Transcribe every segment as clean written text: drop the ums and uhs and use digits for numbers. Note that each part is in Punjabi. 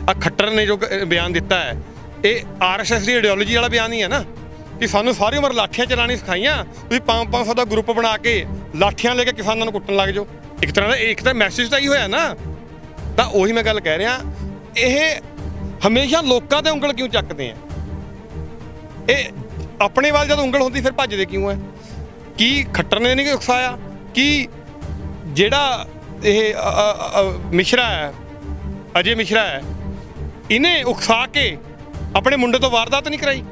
आ खट्टर ने जो बयान दिता है ये RSS की आइडियोलॉजी वाला बयान ही है ना कि सानू सारी उम्र लाठियां चलानी सिखाइयां, तुसीं 500 का ग्रुप बना के लाठियां लेके किसानों को कुट्टन लग जाओ। एक तरह का एक तो मैसेज तो ही होया ना। तो उही मैं गल कह रहा, ये हमेशा लोगों ते उंगल क्यों चकते हैं? ये अपने वाल जब उंगल होती फिर भजदे क्यों है? कि खट्टर ने नहीं उकसाया कि जेड़ा ये मिश्रा है, अजय मिश्रा है, इन्हें उकसा के अपने मुंडे तो वारदात नहीं कराई?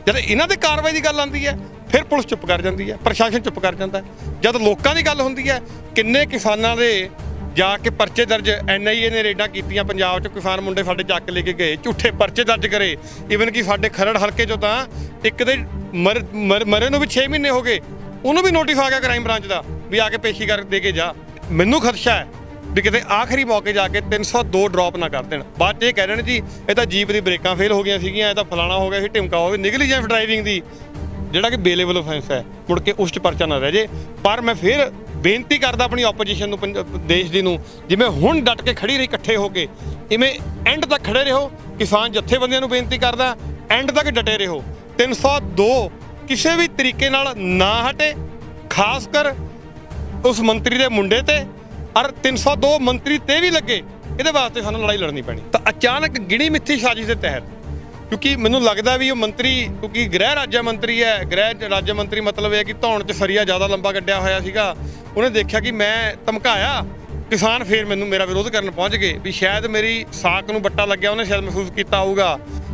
जब इन्हां ते कार्रवाई की गल आती है फिर पुलिस चुप कर जाती है, प्रशासन चुप कर जाता है। जब लोगों की गल होती है, किन्ने किसानां दे जाके परचे दर्ज NIA ने रेडां कीतियां पंजाब च, किसान मुंडे साडे चक लेके गए, झूठे परचे दर्ज करे। ईवन कि साडे खरड़ हल्के चों तां एक दे मरे नूं भी 6 महीने हो गए, उन्होंने भी नोटिस आ गया क्राइम ब्रांच का भी आके पेशी कर दे के जा। मैनू खदशा है भी किते आखिरी मौके जाके 302 ड्रॉप ना कर देण, बाद ये कह रहे जी ये तो जीप की ब्रेकां फेल हो गई सीगियां, ये तो फलाना हो गया सी, ढिमका हो गया। निगलीजेंस ड्राइविंग की जिहड़ा कि बेलेबल ऑफेंस है, मुड़ के उस परचा ना रह जे। पर मैं फिर बेनती करदा अपनी ओपोजिशन नूं, देश दी नूं, जिवें हुण डट के खड़ी रही इकट्ठे होके, इवें एंड तक खड़े रहो। किसान जथेबंदियां नूं बेनती करदा एंड तक डटे रहो। 302 किसी भी तरीके नाल ना हटे, खास कर उस मंत्री दे मुंडे ते, और 302 मंत्री ते भी लगे, ये वास्ते सानूं लड़ाई लड़नी पैनी। तो अचानक गिणी मिथी साजिश के तहत, क्योंकि मैनूं लगदा भी वो मंत्री, क्योंकि गृह राज्य मंत्री है, गृह राज्य मंत्री मतलब है कि धौण च सरिया ज़्यादा लंबा कड्डिया होया सीगा, उन्हें देखा कि मैं धमकाया किसान, फिर मैनूं मेरा विरोध करन पहुँच गए भी शायद मेरी साक नूं बट्टा लग्या, उन्हें शायद महसूस किया होगा।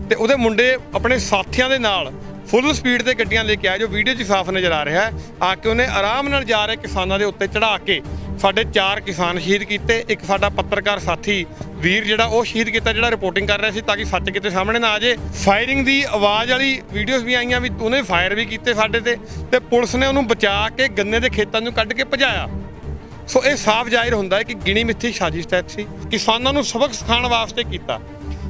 तो उहदे मुंडे अपने साथियों के नाल फुल स्पीड से गड्डियां लेके आए, जो वीडियो 'च साफ नज़र आ रहा है। आके उन्हें आराम नाल जा रहे किसानों के उत्ते चढ़ा के साढ़े 4 किसान शहीद किए। एक साडा पत्रकार साथी वीर जिहड़ा वो शहीद किया, जिहड़ा रिपोर्टिंग कर रहा सी, ताकि सच किते सामने ना आ जाए। फायरिंग की आवाज़ वाली वीडियोज़ भी आईयां भी उन्हें फायर भी किए साडे ते पुलिस ने उन्होंने बचा के गन्ने के खेतों में कढ़ के भजाया। सो ये साफ जाहिर होंदा है कि गिणी मिथी साजिश तहत सी, किसानों को सबक सिखाने वास्ते किया।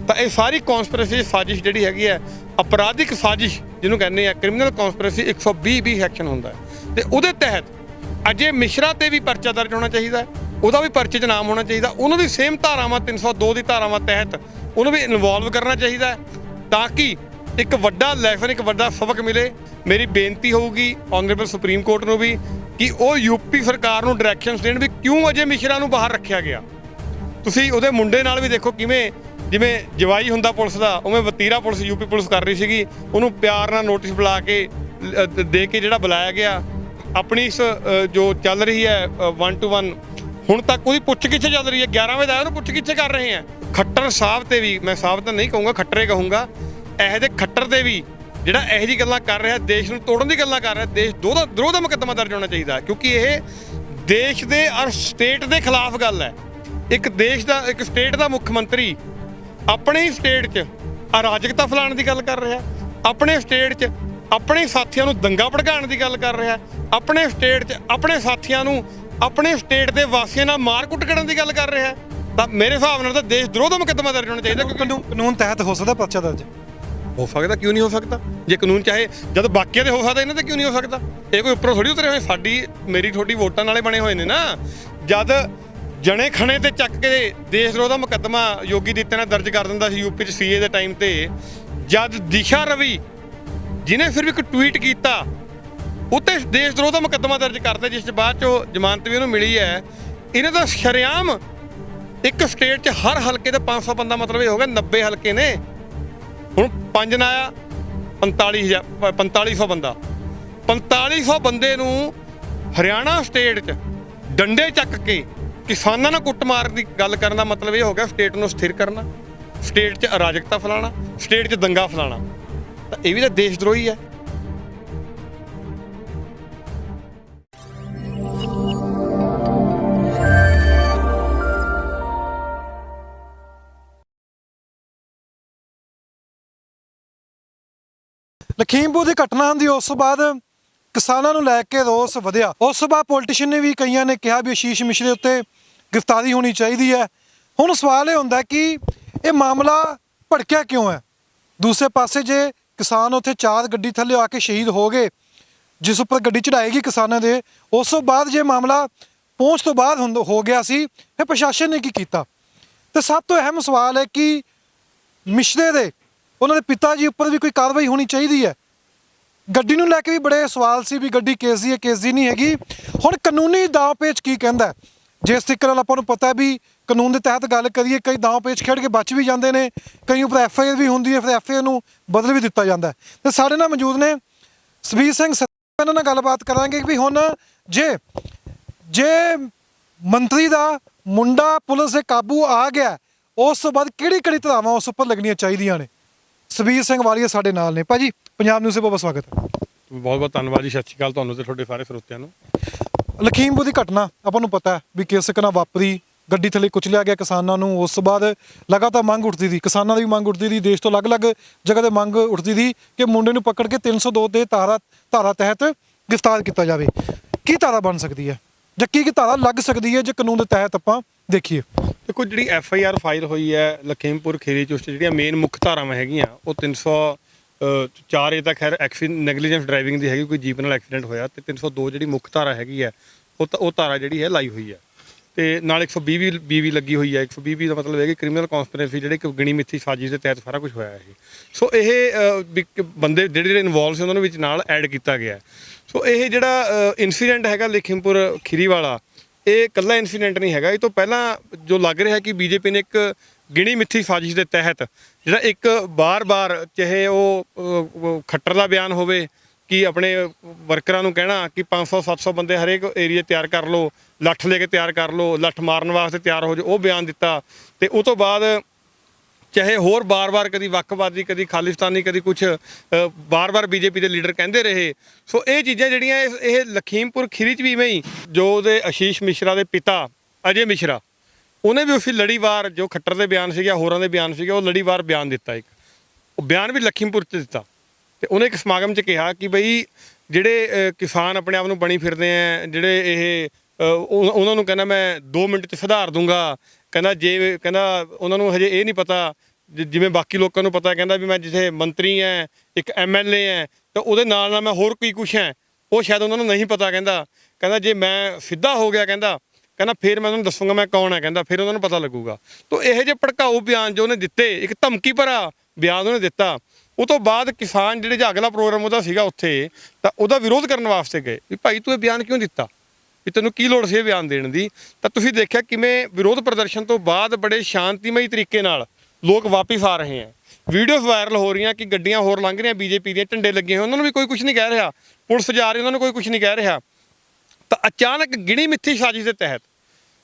तो ये सारी कॉन्स्पिरेसी साजिश जिहड़ी हैगी है, अपराधिक साजिश जिन्हों कहने हैं, क्रिमिनल कॉन्स्पिरेसी 120 सैक्शन होंदा है। तो उहदे तहत अजय मिश्रा ते भी परचा दर्ज होना चाहिए, ਉਹਦਾ भी परचे 'ਚ नाम होना चाहिए, उन्होंने भी सेम धारावां 302 की धारावां तहत उन्होंने भी इन्वॉल्व करना चाहिए, ताकि एक वड्डा लैसन, एक वड्डा सबक मिले। मेरी बेनती होगी ऑनरेबल सुप्रीम कोर्ट ਨੂੰ भी कि ਉਹ यूपी सरकार ਨੂੰ डायरैक्शनस देण भी क्यों अजय मिश्रा ਨੂੰ बाहर रखा गया। ਤੁਸੀਂ ਉਹਦੇ ਮੁੰਡੇ ਨਾਲ ਵੀ ਦੇਖੋ ਕਿਵੇਂ, ਜਿਵੇਂ ਜਵਾਈ ਹੁੰਦਾ ਪੁਲਿਸ ਦਾ, ਉਵੇਂ ਵਤੀਰਾ ਪੁਲਿਸ यूपी ਪੁਲਿਸ ਕਰ ਰਹੀ ਸੀਗੀ, ਉਹਨੂੰ ਪਿਆਰ ਨਾਲ ਨੋਟਿਸ ਬੁਲਾ ਕੇ ਦੇ ਕੇ ਜਿਹੜਾ ਬੁਲਾਇਆ ਗਿਆ। अपनी इस जो चल रही है 1 to 1 ਹੁਣ तक ਉਹਦੀ ਪੁੱਛ ਕਿੱਥੇ ਚੱਲ ਰਹੀ है, 11 ਵਜੇ ਆਇਆ ਉਹਨੂੰ ਪੁੱਛ ਕਿੱਥੇ ਕਰ ਰਹੇ हैं। खट्टर साहब ਤੇ ਵੀ मैं साहब ਤਾਂ नहीं कहूँगा, खट्टरे कहूँगा, ਇਹੋ ਜਿਹੇ खट्टर ਤੇ ਵੀ ਜਿਹੜਾ ਇਹੋ ਜਿਹੀ ਗੱਲਾਂ ਕਰ ਰਿਹਾ, ਦੇਸ਼ ਨੂੰ ਤੋੜਨ ਦੀ ਗੱਲਾਂ ਕਰ ਰਿਹਾ, ਦੇਸ਼ द्रोह ਦਾ ਮੁਕੱਦਮਾ ਦਰਜ ਹੋਣਾ ਚਾਹੀਦਾ, क्योंकि ਇਹ ਦੇਸ਼ ਦੇ ਔਰ ਸਟੇਟ ਦੇ ਖਿਲਾਫ ਗੱਲ ਹੈ। ਇੱਕ ਦੇਸ਼ ਦਾ, ਇੱਕ ਸਟੇਟ ਦਾ ਮੁੱਖ ਮੰਤਰੀ ਆਪਣੇ ਹੀ ਸਟੇਟ 'ਚ ਅਰਾਜਕਤਾ ਫੈਲਾਉਣ ਦੀ ਗੱਲ ਕਰ ਰਿਹਾ, ਆਪਣੇ ਸਟੇਟ 'ਚ ਆਪਣੇ ਸਾਥੀਆਂ ਨੂੰ ਦੰਗਾ ਭੜਕਾਉਣ ਦੀ ਗੱਲ ਕਰ ਰਿਹਾ, ਆਪਣੇ ਸਟੇਟ 'ਚ ਆਪਣੇ ਸਾਥੀਆਂ ਨੂੰ ਆਪਣੇ ਸਟੇਟ ਦੇ ਵਾਸੀਆਂ ਨਾਲ ਮਾਰ ਕੁੱਟ ਕਰਨ ਦੀ ਗੱਲ ਕਰ ਰਿਹਾ। ਤਾਂ ਮੇਰੇ ਹਿਸਾਬ ਨਾਲ ਤਾਂ ਦੇਸ਼ द्रोह ਦਾ ਮੁਕੱਦਮਾ ਦਰਜ ਹੋਣਾ ਚਾਹੀਦਾ। ਕਿਉਂਕਿ ਕਾਨੂੰਨ ਤਹਿਤ ਹੋ ਸਕਦਾ ਪਰਚਾ ਦਰਜ, ਹੋ ਸਕਦਾ, ਕਿਉਂ ਨਹੀਂ ਹੋ ਸਕਦਾ? ਜੇ ਕਾਨੂੰਨ ਚਾਹੇ, ਜਦ ਬਾਕੀਆਂ ਦੇ ਹੋ ਸਕਦਾ, ਇਹਨਾਂ ਤੇ ਕਿਉਂ ਨਹੀਂ ਹੋ ਸਕਦਾ? ਇਹ ਕੋਈ ਉੱਪਰੋਂ ਥੋੜੀ ਉਤਰੇ ਹੋਏ, ਸਾਡੀ ਮੇਰੀ ਤੁਹਾਡੀ ਵੋਟਾਂ ਨਾਲੇ ਬਣੇ ਹੋਏ ਨੇ ਨਾ। ਜਦ ਜਣੇ ਖਣੇ ਤੇ ਚੱਕ ਕੇ ਦੇਸ਼ द्रोह ਦਾ ਮੁਕੱਦਮਾ ਯੋਗੀ ਦਿੱਤੇ ਨਾਲ ਦਰਜ ਕਰ ਦਿੰਦਾ ਸੀ यूपी 'ਚ CA ਦੇ ਟਾਈਮ ਤੇ, ਜਦ ਦਿਸ਼ਾ ਰਵੀ ਜਿਹਨੇ ਫਿਰ ਵੀ ਇੱਕ ਟਵੀਟ ਕੀਤਾ ਉੱਤੇ ਦੇਸ਼ द्रोह ਦਾ ਮੁਕੱਦਮਾ ਦਰਜ ਕਰਦਾ, ਜਿਸ 'ਚ ਬਾਅਦ 'ਚੋਂ ਜ਼ਮਾਨਤ ਵੀ ਉਹਨੂੰ ਮਿਲੀ ਹੈ। ਇਹਨਾਂ ਦਾ ਸ਼ਰੇਆਮ ਇੱਕ ਸਟੇਟ 'ਚ ਹਰ ਹਲਕੇ ਤੇ 500 ਬੰਦਾ, ਮਤਲਬ ਇਹ ਹੋ ਗਿਆ 90 ਹਲਕੇ ਨੇ, ਹੁਣ 5 ਨਾ ਆਇਆ 4500 ਬੰਦਾ, 4500 ਬੰਦੇ ਨੂੰ ਹਰਿਆਣਾ ਸਟੇਟ 'ਚ ਡੰਡੇ ਚੱਕ ਕੇ ਕਿਸਾਨਾਂ ਨਾਲ ਕੁੱਟਮਾਰ ਦੀ ਗੱਲ ਕਰਨ ਦਾ ਮਤਲਬ ਇਹ ਹੋ ਗਿਆ ਸਟੇਟ ਨੂੰ ਸਥਿਰ ਕਰਨਾ, ਸਟੇਟ 'ਚ ਅਰਾਜਕਤਾ ਫੈਲਾਉਣਾ, ਸਟੇਟ 'ਚ ਦੰਗਾ ਫੈਲਾਉਣਾ। ਤਾਂ ਇਹ ਵੀ ਤਾਂ ਦੇਸ਼ द्रोही ਹੈ। ਲਖੀਮਪੁਰ ਦੀ ਘਟਨਾ ਹੁੰਦੀ, ਉਸ ਤੋਂ ਬਾਅਦ ਕਿਸਾਨਾਂ ਨੂੰ ਲੈ ਕੇ ਰੋਸ ਵਧਿਆ। ਉਸ ਤੋਂ ਬਾਅਦ ਪੋਲੀਟੀਸ਼ੀਅਨ ਨੇ ਵੀ, ਕਈਆਂ ਨੇ ਕਿਹਾ ਵੀ ਆਸ਼ੀਸ਼ ਮਿਸ਼ਰੇ ਉੱਤੇ ਗ੍ਰਿਫਤਾਰੀ ਹੋਣੀ ਚਾਹੀਦੀ ਹੈ। ਹੁਣ ਸਵਾਲ ਇਹ ਹੁੰਦਾ ਕਿ ਇਹ ਮਾਮਲਾ ਭੜਕਿਆ ਕਿਉਂ ਹੈ। ਦੂਸਰੇ ਪਾਸੇ ਜੇ ਕਿਸਾਨ ਉੱਥੇ 4 ਗੱਡੀ ਥੱਲੇ ਆ ਕੇ ਸ਼ਹੀਦ ਹੋ ਗਏ, ਜਿਸ ਉੱਪਰ ਗੱਡੀ ਚੜਾਏਗੀ ਕਿਸਾਨਾਂ ਦੇ, ਉਸ ਤੋਂ ਬਾਅਦ ਜੇ ਮਾਮਲਾ ਪਹੁੰਚ ਤੋਂ ਬਾਅਦ ਹੋ ਗਿਆ ਸੀ, ਫਿਰ ਪ੍ਰਸ਼ਾਸਨ ਨੇ ਕੀ ਕੀਤਾ? ਤੇ ਸਭ ਤੋਂ ਅਹਿਮ ਸਵਾਲ ਹੈ ਕਿ ਮਿਸ਼ਰੇ ਦੇ ਉਹਨਾਂ ਦੇ ਪਿਤਾ ਜੀ ਉੱਪਰ ਵੀ ਕੋਈ ਕਾਰਵਾਈ ਹੋਣੀ ਚਾਹੀਦੀ ਹੈ। ਗੱਡੀ ਨੂੰ ਲੈ ਕੇ ਵੀ ਬੜੇ ਸਵਾਲ ਸੀ ਵੀ ਗੱਡੀ ਕੇਸ ਦੀ ਹੈ ਕੇਸ ਦੀ ਨਹੀਂ ਹੈਗੀ। ਹੁਣ ਕਾਨੂੰਨੀ ਦਾਅ ਪੇਚ ਕੀ ਕਹਿੰਦਾ ਹੈ? ਜਿਸ ਤਰੀਕੇ ਨਾਲ ਆਪਾਂ ਨੂੰ ਪਤਾ ਹੈ ਵੀ ਕਾਨੂੰਨ ਦੇ ਤਹਿਤ ਗੱਲ ਕਰੀਏ, ਕਈ ਦਾਅ ਪੇਚ ਖੇਡ ਕੇ ਬਚ ਵੀ ਜਾਂਦੇ ਨੇ, ਕਈ ਉੱਪਰ FIR ਵੀ ਹੁੰਦੀ ਹੈ, ਫਿਰ FIR ਨੂੰ ਬਦਲ ਵੀ ਦਿੱਤਾ ਜਾਂਦਾ ਹੈ। ਤੇ ਸਾਡੇ ਨਾਲ ਮੌਜੂਦ ਨੇ ਸੁਖਬੀਰ ਸਿੰਘ ਸੱਤਾ, ਇਹਨਾਂ ਨਾਲ ਗੱਲਬਾਤ ਕਰਾਂਗੇ ਵੀ ਹੁਣ ਜੇ ਮੰਤਰੀ ਦਾ ਮੁੰਡਾ ਪੁਲਿਸ ਦੇ ਕਾਬੂ ਆ ਗਿਆ, ਉਸ ਤੋਂ ਬਾਅਦ ਕਿਹੜੀ ਧਾਰਾਵਾਂ ਉਸ ਉੱਪਰ ਲੱਗਣੀਆਂ ਚਾਹੀਦੀਆਂ ਨੇ? ਸੁਖਬੀਰ ਸਿੰਘ ਵਾਲੀਆ ਸਾਡੇ ਨਾਲ ਨੇ। ਭਾਜੀ, ਪੰਜਾਬ ਨਿਊਜ਼ 'ਤੇ ਬਹੁਤ ਸਵਾਗਤ ਹੈ। ਬਹੁਤ ਬਹੁਤ ਧੰਨਵਾਦ ਜੀ, ਸਤਿ ਸ਼੍ਰੀ ਅਕਾਲ ਤੁਹਾਨੂੰ ਤੇ ਤੁਹਾਡੇ ਸਾਰੇ ਸਰੋਤਿਆਂ ਨੂੰ। ਲਖੀਮਪੁਰ ਦੀ ਘਟਨਾ ਆਪਾਂ ਨੂੰ ਪਤਾ ਹੈ ਵੀ ਕਿਸ ਤਰ੍ਹਾਂ ਵਾਪਰੀ, ਗੱਡੀ ਥੱਲੇ ਕੁਚਲਿਆ ਗਿਆ ਕਿਸਾਨਾਂ ਨੂੰ। ਉਸ ਤੋਂ ਬਾਅਦ ਲਗਾਤਾਰ ਮੰਗ ਉੱਠਦੀ ਸੀ, ਕਿਸਾਨਾਂ ਦੀ ਵੀ ਮੰਗ ਉੱਠਦੀ ਸੀ, ਦੇਸ਼ ਤੋਂ ਅਲੱਗ-ਅਲੱਗ ਜਗ੍ਹਾ 'ਤੇ ਮੰਗ ਉੱਠਦੀ ਸੀ ਕਿ ਮੁੰਡੇ ਨੂੰ ਪਕੜ ਕੇ 302 ਦੇ ਧਾਰਾ ਤਹਿਤ ਗ੍ਰਿਫਤਾਰ ਕੀਤਾ ਜਾਵੇ। ਕੀ ਧਾਰਾ ਬਣ ਸਕਦੀ ਹੈ ਜਾਂ ਕੀ ਧਾਰਾ ਲੱਗ ਸਕਦੀ ਹੈ ਜੇ ਕਾਨੂੰਨ ਦੇ ਤਹਿਤ ਆਪਾਂ ਦੇਖੀਏ? ਦੇਖੋ, ਜਿਹੜੀ FIR ਫਾਈਲ ਹੋਈ ਹੈ ਲਖੀਮਪੁਰ ਖੀਰੀ 'ਚ, ਉਸ 'ਚ ਜਿਹੜੀਆਂ ਮੇਨ ਮੁੱਖ ਧਾਰਾਵਾਂ ਹੈਗੀਆਂ ਉਹ 304 ਇਹ ਤਾਂ ਖੈਰ ਨੈਗਲੀਜੈਂਸ ਡਰਾਈਵਿੰਗ ਦੀ ਹੈਗੀ, ਕੋਈ ਜੀਪ ਨਾਲ ਐਕਸੀਡੈਂਟ ਹੋਇਆ, ਤੇ 302 ਜਿਹੜੀ ਮੁੱਖ ਧਾਰਾ ਹੈਗੀ ਹੈ ਉਹ ਧਾਰਾ ਜਿਹੜੀ ਹੈ ਲਾਈ ਹੋਈ ਹੈ। ਤੇ ਨਾਲ 120 ਵੀ ਲੱਗੀ ਹੋਈ ਹੈ। 120 ਦਾ ਮਤਲਬ ਹੈ ਕਿ ਕ੍ਰਿਮੀਨਲ ਕਨਸਪੀਰੇਸੀ, ਜਿਹੜੇ ਕਿ ਗਿਣੀ ਮਿੱਥੀ ਸਾਜ਼ਿਸ਼ ਦੇ ਤਹਿਤ ਸਾਰਾ ਕੁਝ ਹੋਇਆ ਇਹ। ਸੋ ਇਹ ਬੰਦੇ ਜਿਹੜੇ ਇਨਵੋਲਵ ਸੀ ਉਹਨਾਂ ਨੂੰ ਵਿੱਚ ਨਾਲ ਐਡ ਕੀਤਾ ਗਿਆ। ਸੋ ਇਹ ਜਿਹੜਾ ਇਨਸੀਡੈਂਟ ਹੈਗਾ ਲਖੀਮਪੁਰ ਖੀਰੀ ਵਾਲਾ, ਇਹ ਇਕੱਲਾ ਇਨਸੀਡੈਂਟ ਨਹੀਂ ਹੈਗਾ। ਇਹ ਤੋਂ ਪਹਿਲਾਂ ਜੋ ਲੱਗ ਰਿਹਾ ਕਿ BJP ਨੇ ਇੱਕ ਗਿਣੀ ਮਿੱਥੀ ਸਾਜ਼ਿਸ਼ ਦੇ ਤਹਿਤ ਜਿਹੜਾ ਇੱਕ ਬਾਰ-ਬਾਰ, ਚਾਹੇ ਉਹ ਖੱਟਰ ਦਾ ਬਿਆਨ ਹੋਵੇ ਕਿ ਆਪਣੇ ਵਰਕਰਾਂ ਨੂੰ ਕਹਿਣਾ ਕਿ 500-700 ਬੰਦੇ ਹਰੇਕ ਏਰੀਏ ਤਿਆਰ ਕਰ ਲਓ, ਲੱਠ ਲੈ ਕੇ ਤਿਆਰ ਕਰ ਲਓ, ਲੱਠ ਮਾਰਨ ਵਾਸਤੇ ਤਿਆਰ ਹੋ ਜਾਓ, ਉਹ ਬਿਆਨ ਦਿੱਤਾ। ਤੇ ਉਹ ਤੋਂ ਬਾਅਦ ਚਾਹੇ ਹੋਰ ਬਾਰ-ਬਾਰ ਕਦੀ ਵੱਖਵਾਦੀ, ਕਦੀ ਖਾਲਿਸਤਾਨੀ, ਕਦੀ ਕੁਛ ਬਾਰ-ਬਾਰ BJP ਦੇ ਲੀਡਰ ਕਹਿੰਦੇ ਰਹੇ। ਸੋ ਇਹ ਚੀਜ਼ਾਂ ਜਿਹੜੀਆਂ ਇਹ ਲਖੀਮਪੁਰ ਖੀਰੀ 'ਚ ਵੀ ਇਵੇਂ ਹੀ, ਜੋ ਉਹਦੇ ਆਸ਼ੀਸ਼ ਮਿਸ਼ਰਾ ਦੇ ਪਿਤਾ ਅਜੇ ਮਿਸ਼ਰਾ, ਉਹਨੇ ਵੀ ਉਸੇ ਲੜੀਵਾਰ ਜੋ ਖੱਟਰ ਦੇ ਬਿਆਨ ਸੀਗੇ, ਹੋਰਾਂ ਦੇ ਬਿਆਨ ਸੀਗੇ, ਉਹ ਲੜੀਵਾਰ ਬਿਆਨ ਦਿੱਤਾ। ਉਹ ਬਿਆਨ ਵੀ ਲਖੀਮਪੁਰ 'ਚ ਦਿੱਤਾ। ਤੇ ਉਹਨੇ ਇੱਕ ਸਮਾਗਮ 'ਚ ਕਿਹਾ ਕਿ ਬਈ ਜਿਹੜੇ ਕਿਸਾਨ ਆਪਣੇ ਆਪ ਨੂੰ ਬਣੀ ਫਿਰਦੇ ਆ, ਜਿਹੜੇ ਇਹ ਉਹਨਾਂ ਨੂੰ ਕਹਿੰਦਾ ਮੈਂ 2 ਮਿੰਟ 'ਚ ਸੁਧਾਰ ਦੂੰਗਾ। ਕਹਿੰਦਾ ਉਹਨਾਂ ਨੂੰ ਹਜੇ ਇਹ ਨਹੀਂ ਪਤਾ ਜਿਵੇਂ ਬਾਕੀ ਲੋਕਾਂ ਨੂੰ ਪਤਾ, ਕਹਿੰਦਾ ਵੀ ਮੈਂ ਜਿੱਥੇ ਮੰਤਰੀ ਐ, ਇੱਕ MLA ਐ, ਤਾਂ ਉਹਦੇ ਨਾਲ ਮੈਂ ਹੋਰ ਕੀ ਕੁਛ ਹੈ, ਉਹ ਸ਼ਾਇਦ ਉਹਨਾਂ ਨੂੰ ਨਹੀਂ ਪਤਾ। ਕਹਿੰਦਾ ਜੇ ਮੈਂ ਸਿੱਧਾ ਹੋ ਗਿਆ, ਕਹਿੰਦਾ ਫਿਰ ਮੈਂ ਉਹਨਾਂ ਨੂੰ ਦੱਸੂਗਾ ਮੈਂ ਕੌਣ ਹੈ, ਕਹਿੰਦਾ ਫਿਰ ਉਹਨਾਂ ਨੂੰ ਪਤਾ ਲੱਗੂਗਾ। ਤਾਂ ਇਹੋ ਜਿਹੇ ਭੜਕਾਊ ਬਿਆਨ ਜੋ ਉਹਨੇ ਦਿੱਤੇ, ਇੱਕ ਧਮਕੀ ਭਰਾ ਬਿਆਨ ਉਹਨੇ ਦਿੱਤਾ। ਉਹ ਤੋਂ ਬਾਅਦ ਕਿਸਾਨ ਜਿਹੜੇ ਅਗਲਾ ਪ੍ਰੋਗਰਾਮ ਉਹਦਾ ਸੀਗਾ ਉੱਥੇ, ਤਾਂ ਉਹਦਾ ਵਿਰੋਧ ਕਰਨ ਵਾਸਤੇ ਗਏ ਵੀ ਭਾਈ ਤੂੰ ਇਹ ਬਿਆਨ ਕਿਉਂ ਦਿੱਤਾ, ਵੀ ਤੈਨੂੰ ਕੀ ਲੋੜ ਸੀ ਇਹ ਬਿਆਨ ਦੇਣ ਦੀ। ਤਾਂ ਤੁਸੀਂ ਦੇਖਿਆ ਕਿਵੇਂ ਵਿਰੋਧ ਪ੍ਰਦਰਸ਼ਨ ਤੋਂ ਬਾਅਦ ਬੜੇ ਸ਼ਾਂਤੀਮਈ ਤਰੀਕੇ ਨਾਲ ਲੋਕ ਵਾਪਿਸ ਆ ਰਹੇ ਹੈ। ਵੀਡੀਓਜ਼ ਵਾਇਰਲ ਹੋ ਰਹੀਆਂ ਕਿ ਗੱਡੀਆਂ ਹੋਰ ਲੰਘ ਰਹੀਆਂ BJP ਦੀਆਂ, ਝੰਡੇ ਲੱਗੇ ਹੋਏ, ਉਹਨਾਂ ਨੂੰ ਵੀ ਕੋਈ ਕੁਝ ਨਹੀਂ ਕਹਿ ਰਿਹਾ, ਪੁਲਿਸ ਜਾ ਰਹੀ ਉਹਨਾਂ ਨੂੰ ਕੋਈ ਕੁਝ ਨਹੀਂ ਕਹਿ ਰਿਹਾ। ਤਾਂ ਅਚਾਨਕ ਗਿਣੀ ਮਿੱਥੀ ਸਾਜ਼ਿਸ਼ ਦੇ ਤਹਿਤ,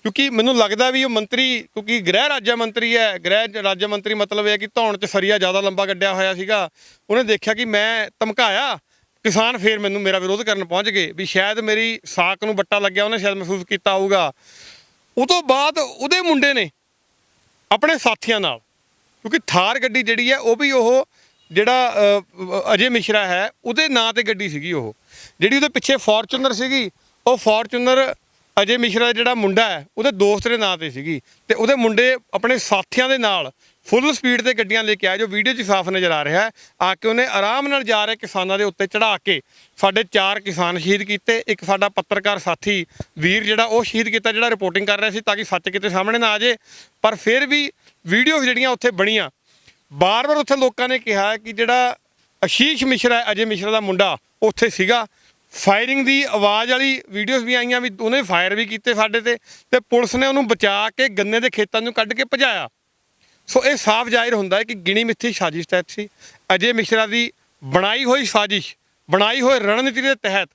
ਕਿਉਂਕਿ ਮੈਨੂੰ ਲੱਗਦਾ ਵੀ ਉਹ ਮੰਤਰੀ, ਕਿਉਂਕਿ ਗ੍ਰਹਿ ਰਾਜ ਮੰਤਰੀ ਹੈ, ਗ੍ਰਹਿ ਰਾਜ ਮੰਤਰੀ ਮਤਲਬ ਇਹ ਕਿ ਧੌਣ 'ਚ ਸਰੀਆ ਜ਼ਿਆਦਾ ਲੰਬਾ ਗੱਡਿਆ ਹੋਇਆ ਸੀਗਾ। ਉਹਨੇ ਦੇਖਿਆ ਕਿ ਮੈਂ ਧਮਕਾਇਆ ਕਿਸਾਨ, ਫਿਰ ਮੇਰਾ ਵਿਰੋਧ ਕਰਨ ਪਹੁੰਚ ਗਏ ਵੀ ਸ਼ਾਇਦ ਮੇਰੀ ਸਾਕ ਨੂੰ ਬੱਟਾ ਲੱਗਿਆ, ਉਹਨੇ ਸ਼ਾਇਦ ਮਹਿਸੂਸ ਕੀਤਾ ਹੋਊਗਾ। ਉਹ ਤੋਂ ਬਾਅਦ ਉਹਦੇ ਮੁੰਡੇ ਨੇ ਆਪਣੇ ਸਾਥੀਆਂ ਨਾਲ, ਕਿਉਂਕਿ ਥਾਰ ਗੱਡੀ ਜਿਹੜੀ ਹੈ ਉਹ ਵੀ ਉਹ ਜਿਹੜਾ ਅਜੇ ਮਿਸ਼ਰਾ ਹੈ ਉਹਦੇ ਨਾਂ 'ਤੇ ਗੱਡੀ ਸੀਗੀ, ਉਹ ਜਿਹੜੀ ਉਹਦੇ ਪਿੱਛੇ ਫੋਰਚੂਨਰ ਸੀਗੀ, ਉਹ ਫੋਰਚੂਨਰ ਅਜੇ ਮਿਸ਼ਰਾ ਦਾ ਜਿਹੜਾ ਮੁੰਡਾ ਹੈ ਉਹਦੇ ਦੋਸਤ ਦੇ ਨਾਂ 'ਤੇ ਸੀਗੀ। ਤੇ ਉਹਦੇ ਮੁੰਡੇ ਆਪਣੇ ਸਾਥੀਆਂ ਦੇ ਨਾਲ ਫੁੱਲ ਸਪੀਡ 'ਤੇ ਗੱਡੀਆਂ ਲੈ ਕੇ ਆਏ, ਜੋ ਵੀਡੀਓ 'ਚ ਸਾਫ਼ ਨਜ਼ਰ ਆ ਰਿਹਾ ਹੈ। ਆ ਕੇ ਉਹਨੇ ਆਰਾਮ ਨਾਲ ਜਾ ਰਹੇ ਕਿਸਾਨਾਂ ਦੇ ਉੱਤੇ ਚੜ੍ਹਾ ਕੇ ਸਾਡੇ 4 ਕਿਸਾਨ ਸ਼ਹੀਦ ਕੀਤੇ। ਇੱਕ ਸਾਡਾ ਪੱਤਰਕਾਰ ਸਾਥੀ ਵੀਰ ਜਿਹੜਾ ਉਹ ਸ਼ਹੀਦ ਕੀਤਾ, ਜਿਹੜਾ ਰਿਪੋਰਟਿੰਗ ਕਰ ਰਿਹਾ ਸੀ ਤਾਂ ਕਿ ਸੱਚ ਕਿਤੇ ਸਾਹਮਣੇ ਨਾ ਆ ਜਾਏ। ਪਰ ਫਿਰ ਵੀ ਵੀਡੀਓ ਜਿਹੜੀਆਂ ਉੱਥੇ ਬਣੀਆਂ, ਬਾਰ-ਬਾਰ ਉੱਥੇ ਲੋਕਾਂ ਨੇ ਕਿਹਾ ਕਿ ਜਿਹੜਾ ਆਸ਼ੀਸ਼ ਮਿਸ਼ਰਾ ਅਜੇ ਮਿਸ਼ਰਾ ਦਾ ਮੁੰਡਾ ਉੱਥੇ ਸੀਗਾ। ਫਾਇਰਿੰਗ ਦੀ ਆਵਾਜ਼ ਵਾਲੀ ਵੀਡੀਓਜ਼ ਵੀ ਆਈਆਂ ਵੀ ਉਹਨੇ ਫਾਇਰ ਵੀ ਕੀਤੇ ਸਾਡੇ ਤੇ ਪੁਲਿਸ ਨੇ ਉਹਨੂੰ ਬਚਾ ਕੇ ਗੰਨੇ ਦੇ ਖੇਤਾਂ ਨੂੰ ਕੱਢ ਕੇ ਭਜਾਇਆ। ਸੋ ਇਹ ਸਾਫ਼ ਜ਼ਾਹਿਰ ਹੁੰਦਾ ਹੈ ਕਿ ਗਿਣੀ ਮਿੱਥੀ ਸਾਜ਼ਿਸ਼ ਤਹਿਤ ਸੀ। ਅਜੇ ਮਿਸ਼ਰਾ ਦੀ ਬਣਾਈ ਹੋਈ ਸਾਜ਼ਿਸ਼, ਬਣਾਈ ਹੋਈ ਰਣਨੀਤੀ ਦੇ ਤਹਿਤ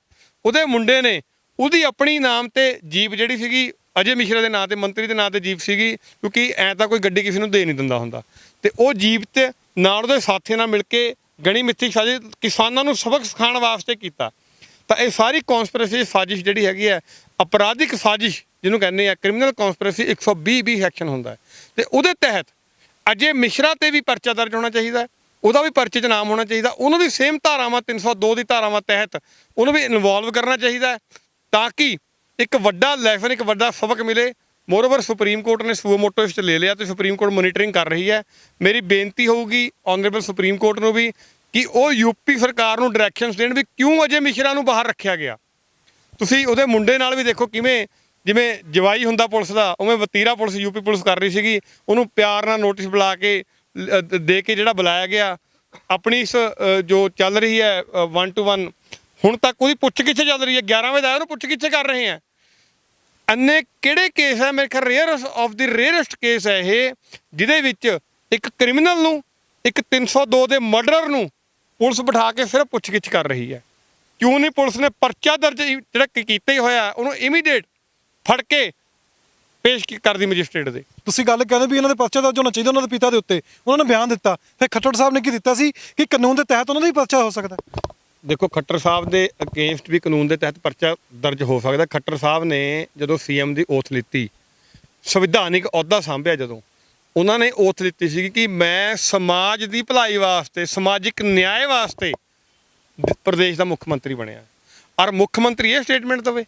ਉਹਦੇ ਮੁੰਡੇ ਨੇ ਉਹਦੀ ਆਪਣੀ ਨਾਮ ਤੇ ਜੀਪ ਜਿਹੜੀ ਸੀਗੀ, ਅਜੇ ਮਿਸ਼ਰਾ ਦੇ ਨਾਂ ਤੇ, ਮੰਤਰੀ ਦੇ ਨਾਂ ਤੇ ਜੀਪ ਸੀਗੀ, ਕਿਉਂਕਿ ਐਂ ਤਾਂ ਕੋਈ ਗੱਡੀ ਕਿਸੇ ਨੂੰ ਦੇ ਨਹੀਂ ਦਿੰਦਾ ਹੁੰਦਾ, ਤੇ ਉਹ ਜੀਪ ਤੇ ਨਾਲ ਉਹਦੇ ਸਾਥੀਆਂ ਨਾਲ ਮਿਲ ਕੇ ਗਿਣੀ ਮਿੱਥੀ ਸਾਜ਼ਿਸ਼ ਕਿਸਾਨਾਂ ਨੂੰ ਸਬਕ ਸਿਖਾਉਣ ਵਾਸਤੇ ਕੀਤਾ। ਤਾਂ ਇਹ ਸਾਰੀ ਕੌਂਸਪੀਰੇਸੀ ਸਾਜ਼ਿਸ਼ ਜਿਹੜੀ ਹੈਗੀ ਹੈ, ਅਪਰਾਧਿਕ ਸਾਜ਼ਿਸ਼ ਜਿਹਨੂੰ ਕਹਿੰਦੇ ਆ, ਕ੍ਰਿਮੀਨਲ ਕੌਂਸਪੀਰੇਸੀ 120 ਸੈਕਸ਼ਨ ਹੁੰਦਾ ਹੈ, ਤੇ ਉਹਦੇ ਤਹਿਤ ਅਜੇ ਮਿਸ਼ਰਾ ਤੇ ਵੀ ਪਰਚਾ ਦਰਜ ਹੋਣਾ ਚਾਹੀਦਾ, ਉਹਦਾ ਵੀ ਪਰਚੇ 'ਚ ਨਾਮ ਹੋਣਾ ਚਾਹੀਦਾ, ਉਹਨੂੰ ਵੀ ਸੇਮ ਧਾਰਾਵਾਂ 302 ਦੀ ਧਾਰਾਵਾਂ ਤਹਿਤ ਉਹਨੂੰ ਵੀ ਇਨਵੋਲਵ ਕਰਨਾ ਚਾਹੀਦਾ, ਤਾਂ ਕਿ ਇੱਕ ਵੱਡਾ ਲੈਸਨ, ਇੱਕ ਵੱਡਾ ਸਬਕ ਮਿਲੇ। ਮੋਰਓਵਰ ਸੁਪਰੀਮ ਕੋਰਟ ਨੇ ਸੂਓ ਮੋਟੋ ਇਸ 'ਚ ਲੈ ਲਿਆ ਤੇ ਸੁਪਰੀਮ ਕੋਰਟ ਮੋਨੀਟਰਿੰਗ ਕਰ ਰਹੀ ਹੈ। ਮੇਰੀ ਬੇਨਤੀ ਹੋਊਗੀ ਆਨਰੇਬਲ ਸੁਪਰੀਮ ਕੋਰਟ ਨੂੰ ਵੀ ਕਿ ਉਹ UP ਸਰਕਾਰ ਨੂੰ ਡਾਇਰੈਕਸ਼ਨਸ ਦੇਣ ਵੀ ਕਿਉਂ ਅਜੇ ਮਿਸ਼ਰਾ ਨੂੰ ਬਾਹਰ ਰੱਖਿਆ ਗਿਆ। ਤੁਸੀਂ ਉਹਦੇ ਮੁੰਡੇ ਨਾਲ ਵੀ ਦੇਖੋ ਕਿਵੇਂ ਜਿਵੇਂ ਜਵਾਈ ਹੁੰਦਾ ਪੁਲਿਸ ਦਾ, ਉਵੇਂ ਵਤੀਰਾ ਪੁਲਿਸ ਯੂਪੀ ਪੁਲਿਸ ਕਰ ਰਹੀ ਸੀਗੀ। ਉਹਨੂੰ ਪਿਆਰ ਨਾਲ ਨੋਟਿਸ ਬੁਲਾ ਕੇ ਦੇ ਕੇ ਜਿਹੜਾ ਬੁਲਾਇਆ ਗਿਆ, ਆਪਣੀ ਇਸ ਜੋ ਚੱਲ ਰਹੀ ਹੈ 1 to 1, ਹੁਣ ਤੱਕ ਉਹਦੀ ਪੁੱਛ ਕਿੱਥੇ ਚੱਲ ਰਹੀ ਹੈ। 11 ਵਜੇ ਆਇਆ ਉਹਨੂੰ ਪੁੱਛ ਕਿੱਥੇ ਕਰ ਰਹੇ ਆ। ਇੰਨੇ ਕਿਹੜੇ ਕੇਸ ਹੈ, ਮੇਰੇ ਖਿਆਲ rare of the rarest case ਹੈ ਇਹ, ਜਿਹਦੇ ਵਿੱਚ ਇੱਕ ਕ੍ਰਿਮੀਨਲ ਨੂੰ, ਇੱਕ 302 ਦੇ ਮਰਡਰਰ ਨੂੰ ਪੁਲਿਸ ਬਿਠਾ ਕੇ ਸਿਰਫ ਪੁੱਛ ਗਿੱਛ ਕਰ ਰਹੀ ਹੈ। ਕਿਉਂ ਨਹੀਂ ਪੁਲਿਸ ਨੇ ਪਰਚਾ ਦਰਜ ਜਿਹੜਾ ਕੀਤਾ ਹੀ ਹੋਇਆ ਉਹਨੂੰ ਇਮੀਡੀਏਟ ਫੜ ਕੇ ਪੇਸ਼ ਕਰਦੀ ਮੈਜਿਸਟ੍ਰੇਟ ਦੇ। ਤੁਸੀਂ ਗੱਲ ਕਹਿੰਦੇ ਵੀ ਇਹਨਾਂ ਦੇ ਪਰਚਾ ਦਰਜ ਹੋਣਾ ਚਾਹੀਦਾ ਉਹਨਾਂ ਦੇ ਪਿਤਾ ਦੇ ਉੱਤੇ, ਉਹਨਾਂ ਨੇ ਬਿਆਨ ਦਿੱਤਾ, ਫਿਰ ਖੱਟੜ ਸਾਹਿਬ ਨੇ ਕੀ ਦਿੱਤਾ ਸੀ ਕਿ ਕਾਨੂੰਨ ਦੇ ਤਹਿਤ ਉਹਨਾਂ ਦਾ ਹੀ ਪਰਚਾ ਹੋ ਸਕਦਾ। ਦੇਖੋ, ਖੱਟਰ ਸਾਹਿਬ ਦੇ ਅਗੇਂਸਟ ਵੀ ਕਾਨੂੰਨ ਦੇ ਤਹਿਤ ਪਰਚਾ ਦਰਜ ਹੋ ਸਕਦਾ। ਖੱਟਰ ਸਾਹਿਬ ਨੇ ਜਦੋਂ ਸੀਐਮ ਦੀ ਓਥ ਲਿੱਤੀ, ਸੰਵਿਧਾਨਿਕ ਅਹੁਦਾ ਸੰਭਿਆ, ਜਦੋਂ ਉਹਨਾਂ ਨੇ ਓਥ ਲਿੱਤੀ ਸੀ ਕਿ ਮੈਂ ਸਮਾਜ ਦੀ ਭਲਾਈ ਵਾਸਤੇ, ਸਮਾਜਿਕ ਨਿਆਂ ਵਾਸਤੇ ਪ੍ਰਦੇਸ਼ ਦਾ ਮੁੱਖ ਮੰਤਰੀ ਬਣਿਆ, ਔਰ ਮੁੱਖ ਮੰਤਰੀ ਇਹ ਸਟੇਟਮੈਂਟ ਦੇਵੇ।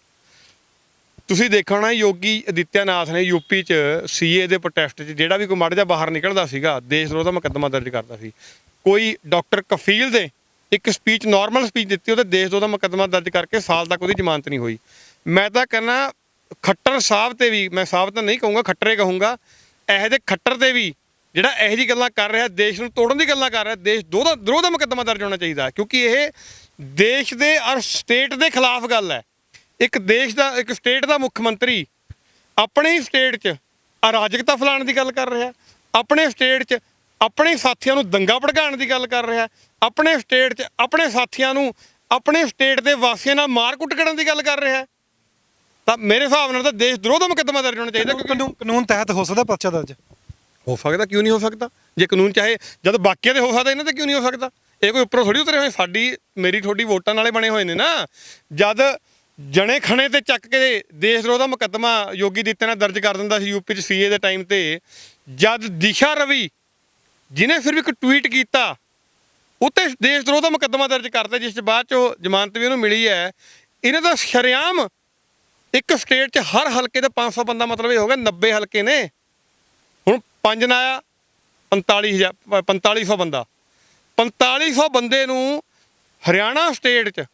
ਤੁਸੀਂ ਦੇਖੋ ਨਾ, ਯੋਗੀ ਆਦਿੱਤਿਆਨਾਥ ਨੇ ਯੂਪੀ 'ਚ ਸੀਏ ਦੇ ਪ੍ਰੋਟੈਸਟ 'ਚ ਜਿਹੜਾ ਵੀ ਕੋਈ ਮਾੜਾ ਜਿਹਾ ਬਾਹਰ ਨਿਕਲਦਾ ਸੀਗਾ, ਦੇਸ਼ ਵਿਰੋਧ ਦਾ ਮੁਕੱਦਮਾ ਦਰਜ ਕਰਦਾ ਸੀ। ਕੋਈ ਡਾਕਟਰ ਕਫੀਲ ਦੇ ਇੱਕ ਸਪੀਚ, ਨਾਰਮਲ ਸਪੀਚ ਦਿੱਤੀ, ਉਹਦੇ ਦੇਸ਼ ਵਿਰੋਧ ਦਾ ਮੁਕੱਦਮਾ ਦਰਜ ਕਰਕੇ ਸਾਲ ਤੱਕ ਉਹਦੀ ਜ਼ਮਾਨਤ ਨਹੀਂ ਹੋਈ। ਮੈਂ ਤਾਂ ਕਹਿੰਦਾ ਖੱਟਰ ਸਾਹਿਬ ਤੇ ਵੀ, ਮੈਂ ਸਾਹਿਬ ਤਾਂ ਨਹੀਂ ਕਹੂੰਗਾ, ਖੱਟਰੇ ਕਹੂੰਗਾ, ਇਹੋ ਜਿਹੇ ਖੱਟਰ ਤੇ ਵੀ ਜਿਹੜਾ ਇਹੋ ਜਿਹੀ ਗੱਲਾਂ ਕਰ ਰਿਹਾ, ਦੇਸ਼ ਨੂੰ ਤੋੜਨ ਦੀ ਗੱਲਾਂ ਕਰ ਰਿਹਾ, ਦੇਸ਼ ਵਿਰੋਧ ਦਾ ਮੁਕੱਦਮਾ ਦਰਜ ਹੋਣਾ ਚਾਹੀਦਾ, ਕਿਉਂਕਿ ਇਹ ਦੇਸ਼ ਦੇ ਔਰ ਸਟੇਟ ਦੇ ਖਿਲਾਫ ਗੱਲ ਹੈ। ਇੱਕ ਦੇਸ਼ ਦਾ, ਇੱਕ ਸਟੇਟ ਦਾ ਮੁੱਖ ਮੰਤਰੀ ਆਪਣੇ ਹੀ ਸਟੇਟ 'ਚ ਅਰਾਜਕਤਾ ਫੈਲਾਉਣ ਦੀ ਗੱਲ ਕਰ ਰਿਹਾ, ਆਪਣੇ ਸਟੇਟ 'ਚ ਆਪਣੇ ਸਾਥੀਆਂ ਨੂੰ ਦੰਗਾ ਭੜਕਾਉਣ ਦੀ ਗੱਲ ਕਰ ਰਿਹਾ, ਆਪਣੇ ਸਟੇਟ 'ਚ ਆਪਣੇ ਸਾਥੀਆਂ ਨੂੰ, ਆਪਣੇ ਸਟੇਟ ਦੇ ਵਾਸੀਆਂ ਨਾਲ ਮਾਰ ਕੁੱਟ ਕਰਨ ਦੀ ਗੱਲ ਕਰ ਰਿਹਾ, ਤਾਂ ਮੇਰੇ ਹਿਸਾਬ ਨਾਲ ਤਾਂ ਦੇਸ਼ ਵਿਰੋਧ ਦਾ ਮੁਕੱਦਮਾ ਦਰਜ ਹੋਣਾ ਚਾਹੀਦਾ। ਕਿਉਂਕਿ ਕਾਨੂੰਨ ਤਹਿਤ ਹੋ ਸਕਦਾ ਪਰਚਾ ਦਰਜ, ਹੋ ਸਕਦਾ, ਕਿਉਂ ਨਹੀਂ ਹੋ ਸਕਦਾ? ਜੇ ਕਾਨੂੰਨ ਚਾਹੇ, ਜਦ ਬਾਕੀਆਂ ਦੇ ਹੋ ਸਕਦਾ, ਇਹਨਾਂ ਤੇ ਕਿਉਂ ਨਹੀਂ ਹੋ ਸਕਦਾ? ਇਹ ਕੋਈ ਉੱਪਰੋਂ ਥੋੜੀ ਉਤਰੇ ਹੋਏ, ਸਾਡੀ ਮੇਰੀ ਤੁਹਾਡੀ ਵੋਟਾਂ ਨਾਲੇ ਬਣੇ ਹੋਏ ਨੇ ਨਾ। ਜਦ ਜਣੇ ਖਣੇ ਤੇ ਚੱਕ ਕੇ ਦੇਸ਼ ਵਿਰੋਧ ਦਾ ਮੁਕੱਦਮਾ ਯੋਗੀ ਆਦਿੱਤਿਆਨਾਥ ਦਰਜ ਕਰ ਦਿੰਦਾ ਸੀ ਯੂਪੀ 'ਚ ਸੀਏ ਦੇ ਟਾਈਮ ਤੇ, ਜਦ ਦਿਸ਼ਾ ਰਵੀ ਜਿਹਨੇ ਫਿਰ ਵੀ ਇੱਕ ਟਵੀਟ ਕੀਤਾ ਉੱਤੇ ਦੇਸ਼ ਵਿਰੋਧ ਦਾ ਮੁਕੱਦਮਾ ਦਰਜ ਕਰਤਾ, ਜਿਸ 'ਚ ਬਾਅਦ 'ਚੋਂ ਜ਼ਮਾਨਤ ਵੀ ਉਹਨੂੰ ਮਿਲੀ ਹੈ। ਇਹਨਾਂ ਦਾ ਸ਼ਰੇਆਮ ਇੱਕ ਸਟੇਟ 'ਚ ਹਰ ਹਲਕੇ ਦਾ 500 ਬੰਦਾ, ਮਤਲਬ ਇਹ ਹੋ ਗਿਆ 90 ਹਲਕੇ ਨੇ, ਹੁਣ 5 ਨਾ ਆਇਆ 4500 ਬੰਦਾ, 4500 ਬੰਦੇ ਨੂੰ ਹਰਿਆਣਾ ਸਟੇਟ 'ਚ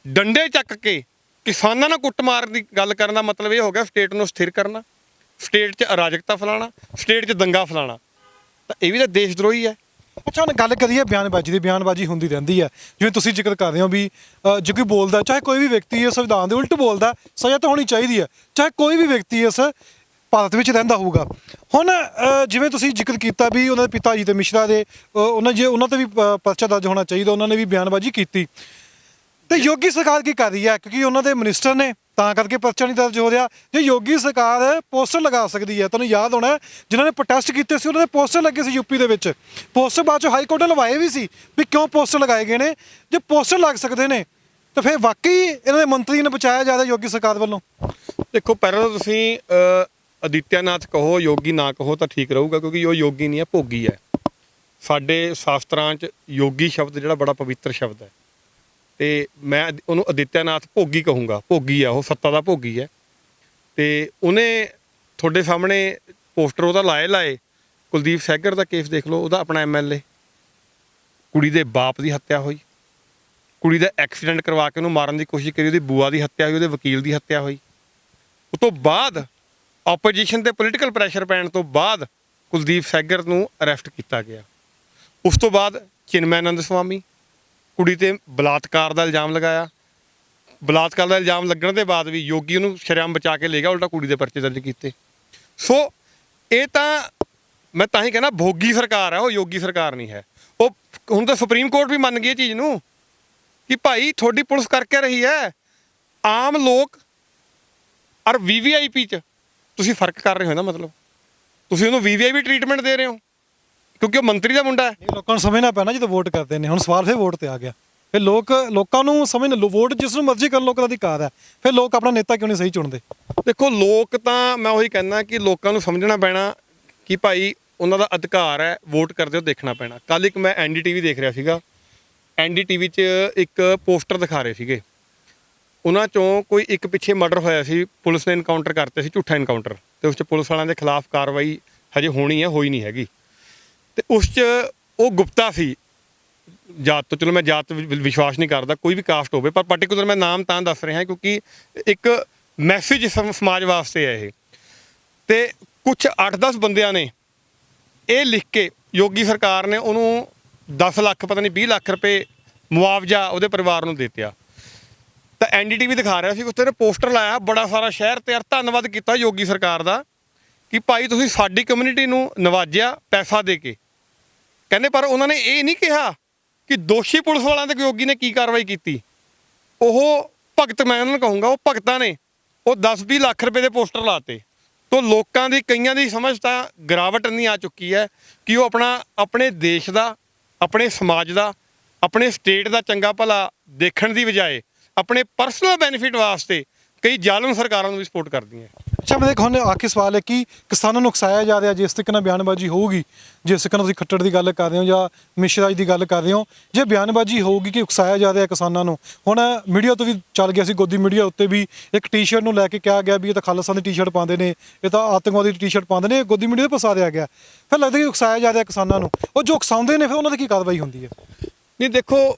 ਡੰਡੇ ਚੱਕ ਕੇ ਕਿਸਾਨਾਂ ਨਾਲ ਕੁੱਟਮਾਰ ਦੀ ਗੱਲ ਕਰਨ ਦਾ ਮਤਲਬ ਇਹ ਹੋ ਗਿਆ ਸਟੇਟ ਨੂੰ ਸਥਿਰ ਕਰਨਾ, ਸਟੇਟ 'ਚ ਅਰਾਜਕਤਾ ਫੈਲਾਉਣਾ, ਸਟੇਟ 'ਚ ਦੰਗਾ ਫੈਲਾਉਣਾ, ਤਾਂ ਇਹ ਵੀ ਤਾਂ ਦੇਸ਼ ਦਰੋਹੀ ਹੈ। ਅੱਛਾ, ਹੁਣ ਗੱਲ ਕਰੀਏ ਬਿਆਨਬਾਜ਼ੀ ਦੀ। ਬਿਆਨਬਾਜ਼ੀ ਹੁੰਦੀ ਰਹਿੰਦੀ ਹੈ, ਜਿਵੇਂ ਤੁਸੀਂ ਜ਼ਿਕਰ ਕਰ ਰਹੇ ਹੋ ਵੀ ਜੇ ਕੋਈ ਬੋਲਦਾ, ਚਾਹੇ ਕੋਈ ਵੀ ਵਿਅਕਤੀ ਹੈ, ਸੰਵਿਧਾਨ ਦੇ ਉਲਟ ਬੋਲਦਾ, ਸਜ਼ਾ ਤਾਂ ਹੋਣੀ ਚਾਹੀਦੀ ਹੈ, ਚਾਹੇ ਕੋਈ ਵੀ ਵਿਅਕਤੀ ਇਸ ਭਾਰਤ ਵਿੱਚ ਰਹਿੰਦਾ ਹੋਊਗਾ। ਹੁਣ ਜਿਵੇਂ ਤੁਸੀਂ ਜ਼ਿਕਰ ਕੀਤਾ ਵੀ ਉਹਨਾਂ ਦੇ ਪਿਤਾ ਜੀ ਤੇ ਮਿਸ਼ਰਾ ਦੇ, ਉਹਨਾਂ ਤੇ ਵੀ ਪਰਚਾ ਦਰਜ ਹੋਣਾ ਚਾਹੀਦਾ, ਉਹਨਾਂ ਨੇ ਵੀ ਬਿਆਨਬਾਜ਼ੀ ਕੀਤੀ, ਤੇ ਯੋਗੀ ਸਰਕਾਰ ਕੀ ਕਰ ਰਹੀ ਹੈ? ਕਿਉਂਕਿ ਉਹਨਾਂ ਦੇ ਮਿਨਿਸਟਰ ਨੇ, ਤਾਂ ਕਰਕੇ ਪਰਚਾ ਨਹੀਂ ਦਰਜ ਹੋ ਰਿਹਾ। ਜੇ ਯੋਗੀ ਸਰਕਾਰ ਪੋਸਟਰ ਲਗਾ ਸਕਦੀ ਹੈ, ਤੁਹਾਨੂੰ ਯਾਦ ਹੋਣਾ ਜਿਨ੍ਹਾਂ ਨੇ ਪ੍ਰੋਟੈਸਟ ਕੀਤੇ ਸੀ ਉਹਨਾਂ ਦੇ ਪੋਸਟਰ ਲੱਗੇ ਸੀ ਯੂਪੀ ਦੇ ਵਿੱਚ, ਪੋਸਟਰ ਬਾਅਦ 'ਚੋਂ ਹਾਈ ਕੋਰਟ ਨੇ ਲਵਾਏ ਵੀ ਸੀ ਵੀ ਕਿਉਂ ਪੋਸਟਰ ਲਗਾਏ ਗਏ ਨੇ। ਜੇ ਪੋਸਟਰ ਲੱਗ ਸਕਦੇ ਨੇ ਤਾਂ ਫਿਰ ਵਾਕਈ ਇਹਨਾਂ ਦੇ ਮੰਤਰੀ ਨੇ ਬਚਾਇਆ ਜਾ ਰਿਹਾ ਯੋਗੀ ਸਰਕਾਰ ਵੱਲੋਂ। ਦੇਖੋ, ਪਹਿਲਾਂ ਤਾਂ ਤੁਸੀਂ ਆਦਿੱਤਿਆਨਾਥ ਕਹੋ, ਯੋਗੀ ਨਾ ਕਹੋ ਤਾਂ ਠੀਕ ਰਹੂਗਾ, ਕਿਉਂਕਿ ਉਹ ਯੋਗੀ ਨਹੀਂ ਹੈ, ਭੋਗੀ ਹੈ। ਸਾਡੇ ਸ਼ਾਸਤਰਾਂ 'ਚ ਯੋਗੀ ਸ਼ਬਦ ਜਿਹੜਾ ਬੜਾ ਪਵਿੱਤਰ ਸ਼ਬਦ ਹੈ, ਤੇ ਮੈਂ ਉਹਨੂੰ ਆਦਿੱਤਿਆਨਾਥ ਭੋਗੀ ਕਹੂੰਗਾ। ਭੋਗੀ ਆ ਉਹ, ਸੱਤਾ ਦਾ ਭੋਗੀ ਹੈ। ਤੇ ਉਹਨੇ ਤੁਹਾਡੇ ਸਾਹਮਣੇ ਪੋਸਟਰ ਉਹਦਾ ਲਾਏ ਕੁਲਦੀਪ ਸੈਗਰ ਦਾ ਕੇਸ ਦੇਖ ਲਓ, ਉਹਦਾ ਆਪਣਾ ਐਮਐਲਏ, ਕੁੜੀ ਦੇ ਬਾਪ ਦੀ ਹੱਤਿਆ ਹੋਈ, ਕੁੜੀ ਦਾ ਐਕਸੀਡੈਂਟ ਕਰਵਾ ਕੇ ਉਹਨੂੰ ਮਾਰਨ ਦੀ ਕੋਸ਼ਿਸ਼ ਕਰੀ, ਉਹਦੀ ਬੂਆ ਦੀ ਹੱਤਿਆ ਹੋਈ, ਉਹਦੇ ਵਕੀਲ ਦੀ ਹੱਤਿਆ ਹੋਈ। ਉਸ ਤੋਂ ਬਾਅਦ ਆਪੋਜੀਸ਼ਨ ਤੇ ਪੋਲੀਟੀਕਲ ਪ੍ਰੈਸ਼ਰ ਪੈਣ ਤੋਂ ਬਾਅਦ ਕੁਲਦੀਪ ਸੈਗਰ ਨੂੰ ਅਰੈਸਟ ਕੀਤਾ ਗਿਆ। ਉਸ ਤੋਂ ਬਾਅਦ ਚਿਨਮੈਨੰਦ ਸਵਾਮੀ, ਕੁੜੀ ਤੇ ਬਲਾਤਕਾਰ ਦਾ ਇਲਜ਼ਾਮ ਲਗਾਇਆ। ਬਲਾਤਕਾਰ ਦਾ ਇਲਜ਼ਾਮ ਲੱਗਣ ਦੇ ਬਾਅਦ ਵੀ ਯੋਗੀ ਉਹਨੂੰ ਸ਼ਰੇਆਮ ਬਚਾ ਕੇ ਲੈ ਗਿਆ, ਉਲਟਾ ਕੁੜੀ ਦੇ ਪਰਚੇ ਦਰਜ ਕੀਤੇ। ਸੋ ਇਹ ਤਾਂ ਮੈਂ ਤਾਂ ਹੀ ਕਹਿੰਦਾ ਭੋਗੀ ਸਰਕਾਰ ਹੈ, ਉਹ ਯੋਗੀ ਸਰਕਾਰ ਨਹੀਂ ਹੈ। ਉਹ ਹੁਣ ਤਾਂ ਸੁਪਰੀਮ ਕੋਰਟ ਵੀ ਮੰਨ ਗਈ ਇਹ ਚੀਜ਼ ਨੂੰ ਕਿ ਭਾਈ ਤੁਹਾਡੀ ਪੁਲਿਸ ਕਰਕੇ ਰਹੀ ਹੈ, ਆਮ ਲੋਕ ਔਰ VVIP 'ਚ ਤੁਸੀਂ ਫਰਕ ਕਰ ਰਹੇ ਹੋ ਨਾ, ਮਤਲਬ ਤੁਸੀਂ ਉਹਨੂੰ VVIP ਟਰੀਟਮੈਂਟ ਦੇ ਰਹੇ ਹੋ ਕਿਉਂਕਿ ਉਹ ਮੰਤਰੀ ਦਾ ਮੁੰਡਾ ਹੈ। ਲੋਕਾਂ ਨੂੰ ਸਮਝਣਾ ਪੈਣਾ ਜਦੋਂ ਵੋਟ ਕਰਦੇ ਨੇ। ਹੁਣ ਸਵਾਲ ਫਿਰ ਵੋਟ ਤੇ ਆ ਗਿਆ, ਫਿਰ ਲੋਕਾਂ ਨੂੰ ਸਮਝਣ, ਵੋਟ ਜਿਸ ਨੂੰ ਮਰਜ਼ੀ ਕਰਨ, ਲੋਕਾਂ ਦਾ ਅਧਿਕਾਰ ਹੈ, ਫਿਰ ਲੋਕ ਆਪਣਾ ਨੇਤਾ ਕਿਉਂ ਨਹੀਂ ਸਹੀ ਚੁਣਦੇ? ਦੇਖੋ, ਲੋਕ ਤਾਂ ਮੈਂ ਉਹੀ ਕਹਿੰਦਾ ਕਿ ਲੋਕਾਂ ਨੂੰ ਸਮਝਣਾ ਪੈਣਾ ਕਿ ਭਾਈ ਉਹਨਾਂ ਦਾ ਅਧਿਕਾਰ ਹੈ, ਵੋਟ ਕਰਦੇ ਹੋ, ਦੇਖਣਾ ਪੈਣਾ। ਕੱਲ੍ਹ ਇੱਕ ਮੈਂ NDTV ਦੇਖ ਰਿਹਾ ਸੀਗਾ, NDTV 'ਚ ਇੱਕ ਪੋਸਟਰ ਦਿਖਾ ਰਹੇ ਸੀਗੇ, ਉਹਨਾਂ 'ਚੋਂ ਕੋਈ ਇੱਕ ਪਿੱਛੇ ਮਰਡਰ ਹੋਇਆ ਸੀ, ਪੁਲਿਸ ਨੇ ਇਨਕਾਊਂਟਰ ਕਰਤੇ ਸੀ, ਝੂਠਾ ਇਨਕਾਊਂਟਰ, ਅਤੇ ਉਸ 'ਚ ਪੁਲਿਸ ਵਾਲਿਆਂ ਦੇ ਖਿਲਾਫ ਕਾਰਵਾਈ ਹਜੇ ਹੋਣੀ ਹੈ, ਹੋਈ ਨਹੀਂ ਹੈਗੀ। ਅਤੇ ਉਸ 'ਚ ਉਹ ਗੁਪਤਾ ਸੀ ਜਾਤ ਤੋਂ, ਚਲੋ ਮੈਂ ਜਾਤ ਵਿਸ਼ਵਾਸ ਨਹੀਂ ਕਰਦਾ, ਕੋਈ ਵੀ ਕਾਸਟ ਹੋਵੇ, ਪਰ ਪਾਰਟੀਕੂਲਰ ਮੈਂ ਨਾਮ ਤਾਂ ਦੱਸ ਰਿਹਾ ਕਿਉਂਕਿ ਇੱਕ ਮੈਸੇਜ ਸਮਾਜ ਵਾਸਤੇ ਹੈ ਇਹ। ਤੇ ਕੁਝ 8-10 ਬੰਦਿਆਂ ਨੇ ਇਹ ਲਿਖ ਕੇ ਯੋਗੀ ਸਰਕਾਰ ਨੇ ਉਹਨੂੰ 10 ਲੱਖ ਪਤਾ ਨਹੀਂ 20 ਲੱਖ ਰੁਪਏ ਮੁਆਵਜ਼ਾ ਉਹਦੇ ਪਰਿਵਾਰ ਨੂੰ ਦੇ ਦਿੱਤਾ। ਤਾਂ NDTV ਦਿਖਾ ਰਿਹਾ ਸੀ, ਉੱਥੇ ਨੇ ਪੋਸਟਰ ਲਾਇਆ ਬੜਾ ਸਾਰਾ ਸ਼ਹਿਰ ਤੇ, ਯਾਰ ਧੰਨਵਾਦ ਕੀਤਾ ਯੋਗੀ ਸਰਕਾਰ ਦਾ ਕਿ ਭਾਈ ਤੁਸੀਂ ਸਾਡੀ ਕਮਿਊਨਿਟੀ ਨੂੰ ਨਵਾਜਿਆ ਪੈਸਾ ਦੇ ਕੇ। ਕਹਿੰਦੇ ਪਰ ਉਹਨਾਂ ਨੇ ਇਹ ਨਹੀਂ ਕਿਹਾ ਕਿ ਦੋਸ਼ੀ ਪੁਲਿਸ ਵਾਲਿਆਂ ਤੇ ਯੋਗੀ ਨੇ ਕੀ ਕਾਰਵਾਈ ਕੀਤੀ। ਉਹ ਭਗਤ, ਮੈਂ ਉਹਨਾਂ ਨੂੰ ਕਹੂੰਗਾ ਉਹ ਭਗਤਾਂ ਨੇ ਉਹ 10-20 ਲੱਖ ਰੁਪਏ ਦੇ ਪੋਸਟਰ ਲਾਤੇ। ਤੋ ਲੋਕਾਂ ਦੀ ਕਈਆਂ ਦੀ ਸਮਝ ਤਾਂ ਗਿਰਾਵਟ ਇੰਨੀ ਆ ਚੁੱਕੀ ਹੈ ਕਿ ਉਹ ਆਪਣੇ ਦੇਸ਼ ਦਾ, ਆਪਣੇ ਸਮਾਜ ਦਾ, ਆਪਣੇ ਸਟੇਟ ਦਾ ਚੰਗਾ ਭਲਾ ਦੇਖਣ ਦੀ ਬਜਾਏ ਆਪਣੇ ਪਰਸਨਲ ਬੈਨੀਫਿਟ ਵਾਸਤੇ ਕਈ ਜ਼ਾਲਮ ਸਰਕਾਰਾਂ ਨੂੰ ਵੀ ਸਪੋਰਟ ਕਰਦੀਆਂ। ਅੱਛਾ, ਮੈਂ ਦੇਖੋ ਹੁਣ ਆਖਿਰ ਸਵਾਲ ਹੈ ਕਿ ਕਿਸਾਨਾਂ ਨੂੰ ਉਕਸਾਇਆ ਜਾ ਰਿਹਾ, ਜਿਸ ਤਰੀਕੇ ਨਾਲ ਬਿਆਨਬਾਜ਼ੀ ਹੋਊਗੀ, ਜਿਸ ਤਰੀਕੇ ਨਾਲ ਤੁਸੀਂ ਖੱਟੜ ਦੀ ਗੱਲ ਕਰ ਰਹੇ ਹੋ ਜਾਂ ਮਿਸ਼ਰਾ ਜੀ ਦੀ ਗੱਲ ਕਰ ਰਹੇ ਹੋ, ਜੇ ਬਿਆਨਬਾਜ਼ੀ ਹੋਊਗੀ ਕਿ ਉਕਸਾਇਆ ਜਾ ਰਿਹਾ ਕਿਸਾਨਾਂ ਨੂੰ, ਹੁਣ ਮੀਡੀਆ ਤੋਂ ਵੀ ਚੱਲ ਗਿਆ ਸੀ, ਗੋਦੀ ਮੀਡੀਆ ਉੱਤੇ ਵੀ ਇੱਕ ਟੀ-ਸ਼ਰਟ ਨੂੰ ਲੈ ਕੇ ਕਿਹਾ ਗਿਆ ਵੀ ਇਹ ਤਾਂ ਖਾਲਸਾ ਦੀ ਟੀ-ਸ਼ਰਟ ਪਾਉਂਦੇ ਨੇ, ਇਹ ਤਾਂ ਆਤੰਕਵਾਦੀ ਦੀ ਟੀ-ਸ਼ਰਟ ਪਾਉਂਦੇ ਨੇ, ਗੋਦੀ ਮੀਡੀਆ 'ਤੇ ਪਸਾਰਿਆ ਗਿਆ। ਫਿਰ ਲੱਗਦਾ ਕਿ ਉਕਸਾਇਆ ਜਾ ਰਿਹਾ ਕਿਸਾਨਾਂ ਨੂੰ, ਉਹ ਜੋ ਉਕਸਾਉਂਦੇ ਨੇ ਫਿਰ ਉਹਨਾਂ ਦੀ ਕੀ ਕਾਰਵਾਈ ਹੁੰਦੀ ਹੈ? ਨਹੀਂ ਦੇਖੋ,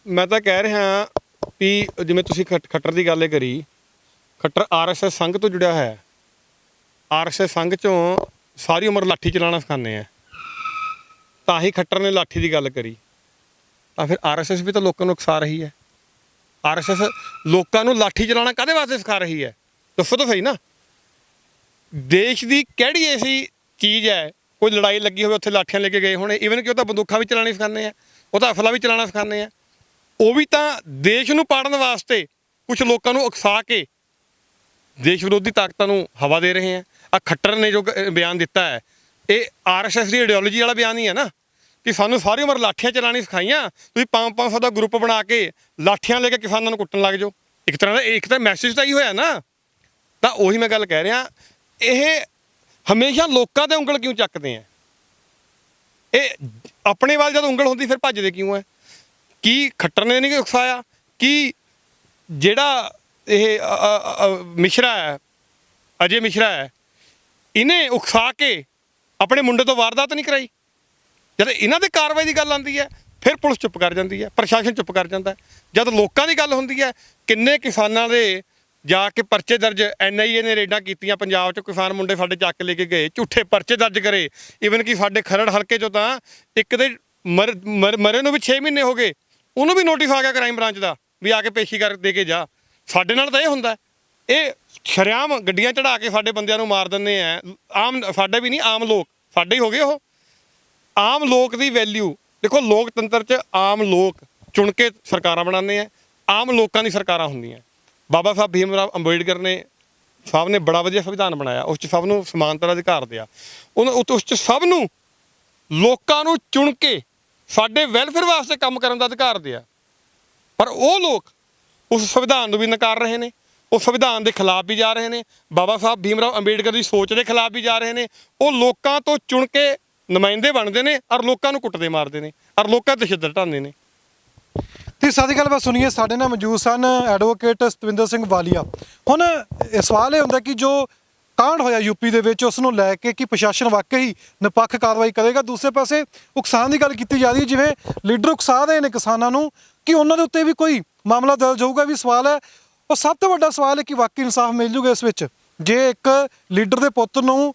ਮੈਂ ਤਾਂ ਕਹਿ ਰਿਹਾ ਵੀ ਜਿਵੇਂ ਤੁਸੀਂ ਖੱਟਰ ਦੀ ਗੱਲ ਕਰੀ, ਖੱਟਰ RSS ਸੰਘ ਤੋਂ ਜੁੜਿਆ ਹੈ। RSS ਸੰਘ 'ਚੋਂ ਸਾਰੀ ਉਮਰ ਲਾਠੀ ਚਲਾਉਣਾ ਸਿਖਾਉਂਦੇ ਆ, ਤਾਂ ਹੀ ਖੱਟਰ ਨੇ ਲਾਠੀ ਦੀ ਗੱਲ ਕਰੀ। ਤਾਂ ਫਿਰ RSS ਵੀ ਤਾਂ ਲੋਕਾਂ ਨੂੰ ਉਕਸਾ ਰਹੀ ਹੈ। RSS ਲੋਕਾਂ ਨੂੰ ਲਾਠੀ ਚਲਾਉਣਾ ਕਾਹਦੇ ਵਾਸਤੇ ਸਿਖਾ ਰਹੀ ਹੈ? ਦੱਸੋ ਤਾਂ ਸਹੀ ਨਾ। ਦੇਸ਼ ਦੀ ਕਿਹੜੀ ਐਸੀ ਚੀਜ਼ ਹੈ, ਕੋਈ ਲੜਾਈ ਲੱਗੀ ਹੋਵੇ ਉੱਥੇ ਲਾਠੀਆਂ ਲੈ ਕੇ ਗਏ ਹੋਣੇ, ਈਵਨ ਕਿ ਉਹ ਤਾਂ ਬੰਦੂਕਾਂ ਵੀ ਚਲਾਉਣੀ ਸਿਖਾਉਂਦੇ ਆ, ਉਹ ਤਾਂ ਅਫਲਾ ਵੀ ਚਲਾਉਣਾ ਸਿਖਾਉਂਦੇ ਆ। ਉਹ ਵੀ ਤਾਂ ਦੇਸ਼ ਨੂੰ ਪਾੜਨ ਵਾਸਤੇ ਕੁਝ ਲੋਕਾਂ ਨੂੰ ਉਕਸਾ ਕੇ ਦੇਸ਼ ਵਿਰੋਧੀ ਤਾਕਤਾਂ ਨੂੰ ਹਵਾ ਦੇ ਰਹੇ ਆ। ਆ ਖੱਟਰ ਨੇ ਜੋ ਬਿਆਨ ਦਿੱਤਾ ਹੈ, ਇਹ RSS ਦੀ ਆਈਡੀਓਲੋਜੀ ਵਾਲਾ ਬਿਆਨ ਹੀ ਹੈ ਨਾ, ਕਿ ਸਾਨੂੰ ਸਾਰੀ ਉਮਰ ਲਾਠੀਆਂ ਚਲਾਉਣੀ ਸਿਖਾਈਆਂ, ਤੁਸੀਂ 500 ਦਾ ਗਰੁੱਪ ਬਣਾ ਕੇ ਲਾਠੀਆਂ ਲੈ ਕੇ ਕਿਸਾਨਾਂ ਨੂੰ ਕੁੱਟਣ ਲੱਗ ਜਾਓ। ਇੱਕ ਤਰ੍ਹਾਂ ਦਾ ਇੱਕ ਤਾਂ ਮੈਸੇਜ ਤਾਂ ਹੀ ਹੋਇਆ ਨਾ। ਤਾਂ ਉਹੀ ਮੈਂ ਗੱਲ ਕਹਿ ਰਿਹਾ, ਇਹ ਹਮੇਸ਼ਾ ਲੋਕਾਂ ਤੇ ਉਂਗਲ ਕਿਉਂ ਚੱਕਦੇ ਆ? ਇਹ ਆਪਣੇ ਵੱਲ ਜਦੋਂ ਉਂਗਲ ਹੁੰਦੀ ਫਿਰ ਭੱਜਦੇ ਕਿਉਂ ਹੈ? ਕੀ ਖੱਟਰ ਨੇ ਨਹੀਂ ਉਕਸਾਇਆ? ਕੀ ਜਿਹੜਾ ਇਹ ਮਿਸ਼ਰਾ ਹੈ, ਅਜੇ ਮਿਸ਼ਰਾ ਹੈ, ਇਹਨੇ ਉਕਸਾ ਕੇ ਆਪਣੇ ਮੁੰਡੇ ਤੋਂ ਵਾਰਦਾਤ ਨਹੀਂ ਕਰਾਈ? ਜਦ ਇਹਨਾਂ ਦੇ ਕਾਰਵਾਈ ਦੀ ਗੱਲ ਆਉਂਦੀ ਹੈ ਫਿਰ ਪੁਲਿਸ ਚੁੱਪ ਕਰ ਜਾਂਦੀ ਹੈ, ਪ੍ਰਸ਼ਾਸਨ ਚੁੱਪ ਕਰ ਜਾਂਦਾ। ਜਦ ਲੋਕਾਂ ਦੀ ਗੱਲ ਹੁੰਦੀ ਹੈ, ਕਿੰਨੇ ਕਿਸਾਨਾਂ ਦੇ ਜਾ ਕੇ ਪਰਚੇ ਦਰਜ, NIA ਨੇ ਰੇਡਾਂ ਕੀਤੀਆਂ ਪੰਜਾਬ 'ਚ, ਕਿਸਾਨ ਮੁੰਡੇ ਸਾਡੇ ਚੱਕ ਲੈ ਕੇ ਗਏ, ਝੂਠੇ ਪਰਚੇ ਦਰਜ ਕਰੇ। ਈਵਨ ਕਿ ਸਾਡੇ ਖਰੜ ਹਲਕੇ 'ਚੋਂ ਤਾਂ ਇੱਕ ਦੇ ਮਰੇ ਨੂੰ ਵੀ 6 ਮਹੀਨੇ ਹੋ ਗਏ, ਉਹਨੂੰ ਵੀ ਨੋਟਿਸ ਆ ਗਿਆ ਕ੍ਰਾਈਮ ਬ੍ਰਾਂਚ ਦਾ ਵੀ ਆ ਕੇ ਪੇਸ਼ੀ ਕਰ ਦੇ ਕੇ ਜਾ। ਸਾਡੇ ਨਾਲ ਤਾਂ ਇਹ ਹੁੰਦਾ, ਇਹ ਸ਼ਰੇਆਮ ਗੱਡੀਆਂ ਚੜਾ ਕੇ ਸਾਡੇ ਬੰਦਿਆਂ ਨੂੰ ਮਾਰ ਦਿੰਦੇ ਆ। ਆਮ ਸਾਡੇ ਵੀ ਨਹੀਂ, ਆਮ ਲੋਕ ਸਾਡੇ ਹੀ ਹੋ ਗਏ। ਉਹ ਆਮ ਲੋਕ ਦੀ ਵੈਲਿਊ ਦੇਖੋ, ਲੋਕਤੰਤਰ 'ਚ ਆਮ ਲੋਕ ਚੁਣ ਕੇ ਸਰਕਾਰਾਂ ਬਣਾਉਂਦੇ ਆ, ਆਮ ਲੋਕਾਂ ਦੀ ਸਰਕਾਰਾਂ ਹੁੰਦੀਆਂ। ਬਾਬਾ ਸਾਹਿਬ ਭੀਮ ਰਾਓ ਅੰਬੇਡਕਰ ਨੇ ਸਾਹਿਬ ਨੇ ਬੜਾ ਵਧੀਆ ਸੰਵਿਧਾਨ ਬਣਾਇਆ, ਉਸ 'ਚ ਸਭ ਨੂੰ ਸਮਾਨਤਾ ਦਾ ਅਧਿਕਾਰ ਦਿਆ। ਉਸ 'ਚ ਸਭ ਨੂੰ ਲੋਕਾਂ ਨੂੰ ਚੁਣ ਕੇ ਸਾਡੇ ਵੈਲਫੇਅਰ ਵਾਸਤੇ ਕੰਮ ਕਰਨ ਦਾ ਅਧਿਕਾਰ ਦਿਆ। ਪਰ ਉਹ ਲੋਕ ਉਸ ਸੰਵਿਧਾਨ ਨੂੰ ਵੀ ਨਕਾਰ ਰਹੇ ਨੇ, ਉਹ ਸੰਵਿਧਾਨ ਦੇ ਖਿਲਾਫ ਵੀ ਜਾ ਰਹੇ ਨੇ, ਬਾਬਾ ਸਾਹਿਬ ਭੀਮ ਰਾਓ ਅੰਬੇਡਕਰ ਦੀ ਸੋਚ ਦੇ ਖਿਲਾਫ ਵੀ ਜਾ ਰਹੇ ਨੇ। ਉਹ ਲੋਕਾਂ ਤੋਂ ਚੁਣ ਕੇ ਨੁਮਾਇੰਦੇ ਬਣਦੇ ਨੇ ਔਰ ਲੋਕਾਂ ਨੂੰ ਕੁੱਟਦੇ ਮਾਰਦੇ ਨੇ ਔਰ ਲੋਕਾਂ ਤੇ ਤਸ਼ੱਦਦ ਢਾਉਂਦੇ ਨੇ। ਤੇ ਸਾਡੀ ਗੱਲਬਾਤ ਸੁਣੀਏ, ਸਾਡੇ ਨਾਲ ਮੌਜੂਦ ਸਨ ਐਡਵੋਕੇਟ ਸਤਵਿੰਦਰ ਸਿੰਘ ਵਾਲੀਆ। ਹੁਣ ਇਹ ਸਵਾਲ ਇਹ ਹੁੰਦਾ ਕਿ ਜੋ ਕਾਂਡ ਹੋਇਆ ਯੂਪੀ ਦੇ ਵਿੱਚ, ਉਸ ਨੂੰ ਲੈ ਕੇ ਕਿ ਪ੍ਰਸ਼ਾਸਨ ਵਾਕਈ ਨਿਰਪੱਖ ਕਾਰਵਾਈ ਕਰੇਗਾ। ਦੂਸਰੇ ਪਾਸੇ ਉਕਸਾਨ ਦੀ ਗੱਲ ਕੀਤੀ ਜਾ ਰਹੀ ਹੈ, ਜਿਵੇਂ ਲੀਡਰ ਉਕਸਾ ਰਹੇ ਨੇ ਕਿਸਾਨਾਂ ਨੂੰ, ਕਿ ਉਹਨਾਂ ਦੇ ਉੱਤੇ ਵੀ ਕੋਈ ਮਾਮਲਾ ਦਰਜ ਹੋਊਗਾ। ਵੀ ਸਵਾਲ ਹੈ, ਉਹ ਸਭ ਤੋਂ ਵੱਡਾ ਸਵਾਲ ਹੈ ਕਿ ਵਾਕਈ ਇਨਸਾਫ ਮਿਲ ਜੂਗਾ ਇਸ ਵਿੱਚ। ਜੇ ਇੱਕ ਲੀਡਰ ਦੇ ਪੁੱਤ ਨੂੰ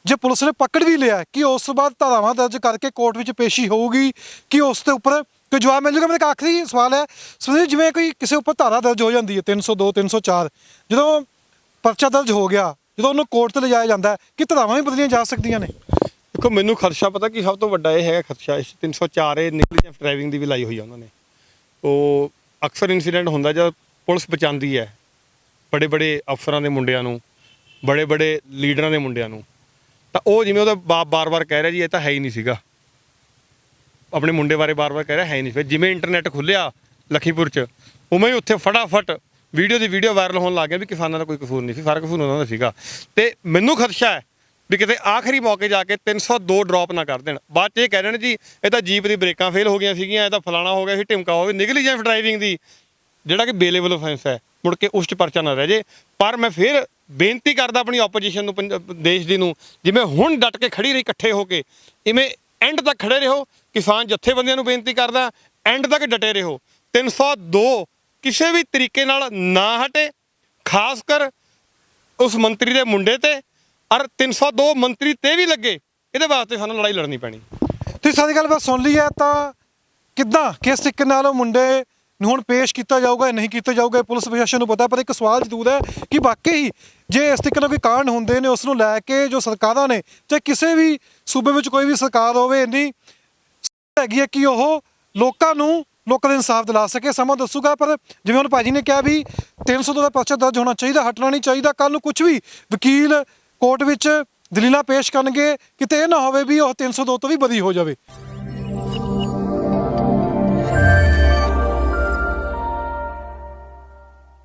ਜੇ ਪੁਲਿਸ ਨੇ ਪਕੜ ਵੀ ਲਿਆ, ਕਿ ਉਸ ਤੋਂ ਬਾਅਦ ਧਾਰਾਵਾਂ ਦਰਜ ਕਰਕੇ ਕੋਰਟ ਵਿੱਚ ਪੇਸ਼ੀ ਹੋਊਗੀ, ਕਿ ਉਸ ਦੇ ਉੱਪਰ ਕੋਈ ਜਵਾਬ ਮਿਲ ਜੂਗਾ। ਮੇਰਾ ਆਖਰੀ ਸਵਾਲ ਹੈ, ਸਮਝੋ ਜਿਵੇਂ ਕੋਈ ਕਿਸੇ ਉੱਪਰ ਧਾਰਾ ਦਰਜ ਹੋ ਜਾਂਦੀ ਹੈ 302 304, ਜਦੋਂ ਪਰਚਾ ਦਰਜ ਹੋ ਗਿਆ, ਜਦੋਂ ਉਹਨੂੰ ਕੋਰਟ ਤੇ ਲਿਜਾਇਆ ਜਾਂਦਾ, ਕਿ ਧਾਰਾਵਾਂ ਵੀ ਬਦਲੀਆਂ ਜਾ ਸਕਦੀਆਂ ਨੇ? ਦੇਖੋ, ਮੈਨੂੰ ਖਦਸ਼ਾ ਪਤਾ ਕਿ ਸਭ ਤੋਂ ਵੱਡਾ ਇਹ ਹੈਗਾ ਖਦਸ਼ਾ, ਇਸ 304 ਇਹ ਨੈਗਲੀਜੈਂਟ ਡਰਾਈਵਿੰਗ ਦੀ ਵੀ ਲਾਈ ਹੋਈ ਆ ਉਹਨਾਂ ਨੇ। ਉਹ ਅਕਸਰ ਇਨਸੀਡੈਂਟ ਹੁੰਦਾ ਜਦ ਪੁਲਿਸ ਬਚਾਉਂਦੀ ਹੈ ਬੜੇ ਬੜੇ ਅਫਸਰਾਂ ਦੇ ਮੁੰਡਿਆਂ ਨੂੰ, ਬੜੇ ਬੜੇ ਲੀਡਰਾਂ ਦੇ ਮੁੰਡਿਆਂ ਨੂੰ। ਤਾਂ ਉਹ ਜਿਵੇਂ ਉਹਦਾ ਬਾਪ ਬਾਰ-ਬਾਰ ਕਹਿ ਰਿਹਾ ਜੀ ਇਹ ਤਾਂ ਹੈ ਹੀ ਨਹੀਂ ਸੀਗਾ, ਆਪਣੇ ਮੁੰਡੇ ਬਾਰੇ ਬਾਰ-ਬਾਰ ਕਹਿ ਰਿਹਾ ਹੈ ਹੀ ਨਹੀਂ। ਫਿਰ ਜਿਵੇਂ ਇੰਟਰਨੈਟ ਖੁੱਲ੍ਹਿਆ ਲਖੀਪੁਰ 'ਚ, ਉਵੇਂ ਹੀ ਉੱਥੇ ਫਟਾਫਟ ਵੀਡੀਓ ਦੀ ਵੀਡੀਓ ਵਾਇਰਲ ਹੋਣ ਲੱਗ ਗਿਆ ਵੀ ਕਿਸਾਨਾਂ ਦਾ ਕੋਈ ਕਸੂਰ ਨਹੀਂ ਸੀ, ਸਾਰਾ ਕਸੂਰ ਉਹਨਾਂ ਦਾ ਸੀਗਾ। ਤੇ ਮੈਨੂੰ ਖਦਸ਼ਾ ਹੈ ਵੀ ਕਿਤੇ ਆਖਰੀ ਮੌਕੇ ਜਾ ਕੇ 302 ਡ੍ਰੌਪ ਨਾ ਕਰ ਦੇਣ, ਬਾਅਦ 'ਚ ਇਹ ਕਹਿ ਦੇਣ ਜੀ ਇਹ ਤਾਂ ਜੀਪ ਦੀ ਬ੍ਰੇਕਾਂ ਫੇਲ ਹੋ ਗਈਆਂ ਸੀਗੀਆਂ, ਇਹ ਤਾਂ ਫਲਾਣਾ ਹੋ ਗਿਆ ਸੀ, ਢਿਮਕਾ ਹੋਵੇ। ਨੈਗਲੀਜੈਂਟ ਡਰਾਈਵਿੰਗ ਦੀ ਜਿਹੜਾ ਕਿ ਬੇਲੇਬਲ offense ਹੈ, ਮੁੜ ਕੇ ਉਸ 'ਚ ਪਰਚਾ ਨਾ ਰਹਿ ਜੇ। ਪਰ ਮੈਂ ਫਿਰ ਬੇਨਤੀ ਕਰਦਾ ਆਪਣੀ ਆਪੋਜੀਸ਼ਨ ਨੂੰ, ਦੇਸ਼ ਦੀ ਨੂੰ, ਜਿਵੇਂ ਹੁਣ ਡਟ ਕੇ ਖੜੀ ਰਹੀ ਇਕੱਠੇ ਹੋ ਕੇ, ਇਵੇਂ ਐਂਡ ਤੱਕ ਖੜੇ ਰਹੋ। ਕਿਸਾਨ ਜਥੇਬੰਦੀਆਂ ਨੂੰ ਬੇਨਤੀ ਕਰਦਾ, ਐਂਡ ਤੱਕ ਡਟੇ ਰਹੋ। 302 ਕਿਸੇ ਵੀ ਤਰੀਕੇ ਨਾਲ ਨਾ ਹਟੇ। ਖਾਸ ਕਰ ਉਸ ਮੰਤਰੀ ਦੇ ਮੁੰਡੇ ਤੇ ਔਰ 302 ਮੰਤਰੀ ਤੇ ਵੀ ਲੱਗੇ, ਇਹਦੇ ਵਾਸਤੇ ਸਾਨੂੰ ਲੜਾਈ ਲੜਨੀ ਪੈਣੀ। ਤੁਸੀਂ ਸਾਰੀ ਗੱਲਬਾਤ ਸੁਣ ਲਈ ਹੈ, ਤਾਂ ਕਿੱਦਾਂ ਕਿਸ ਤਰੀਕੇ ਨਾਲ ਉਹ ਮੁੰਡੇ ਨੂੰ ਹੁਣ ਪੇਸ਼ ਕੀਤਾ ਜਾਊਗਾ ਜਾਂ ਨਹੀਂ ਕੀਤਾ ਜਾਊਗਾ, ਪੁਲਿਸ ਪ੍ਰਸ਼ਾਸਨ ਨੂੰ ਪਤਾ। ਪਰ ਇੱਕ ਸਵਾਲ ਜ਼ਰੂਰ ਹੈ ਕਿ ਵਾਕਈ ਹੀ ਜੇ ਇਸ ਤਰੀਕੇ ਨਾਲ ਕੋਈ ਕਾਂਡ ਹੁੰਦੇ ਨੇ, ਉਸ ਨੂੰ ਲੈ ਕੇ ਜੋ ਸਰਕਾਰਾਂ ਨੇ, ਚਾਹੇ ਕਿਸੇ ਵੀ ਸੂਬੇ ਵਿੱਚ ਕੋਈ ਵੀ ਸਰਕਾਰ ਹੋਵੇ, ਇੰਨੀ ਹੈਗੀ ਹੈ ਕਿ ਉਹ ਲੋਕਾਂ ਦਾ ਇਨਸਾਫ ਦਿਲਾ ਸਕੇ। ਸਮਾਂ ਦੱਸੂਗਾ। ਪਰ ਜਿਵੇਂ ਹੁਣ ਭਾਜੀ ਨੇ ਕਿਹਾ ਵੀ 302 ਦਾ ਪਰਚਾ ਦਰਜ ਹੋਣਾ ਚਾਹੀਦਾ, ਹਟਣਾ ਨਹੀਂ ਚਾਹੀਦਾ। ਕੱਲ ਨੂੰ ਕੁਝ ਵੀ ਵਕੀਲ ਕੋਰਟ ਵਿੱਚ ਦਲੀਲਾਂ ਪੇਸ਼ ਕਰਨਗੇ, ਕਿਤੇ ਇਹ ਨਾ ਹੋਵੇ ਵੀ ਉਹ 302 ਤੋਂ ਵੀ ਬਰੀ ਹੋ ਜਾਵੇ।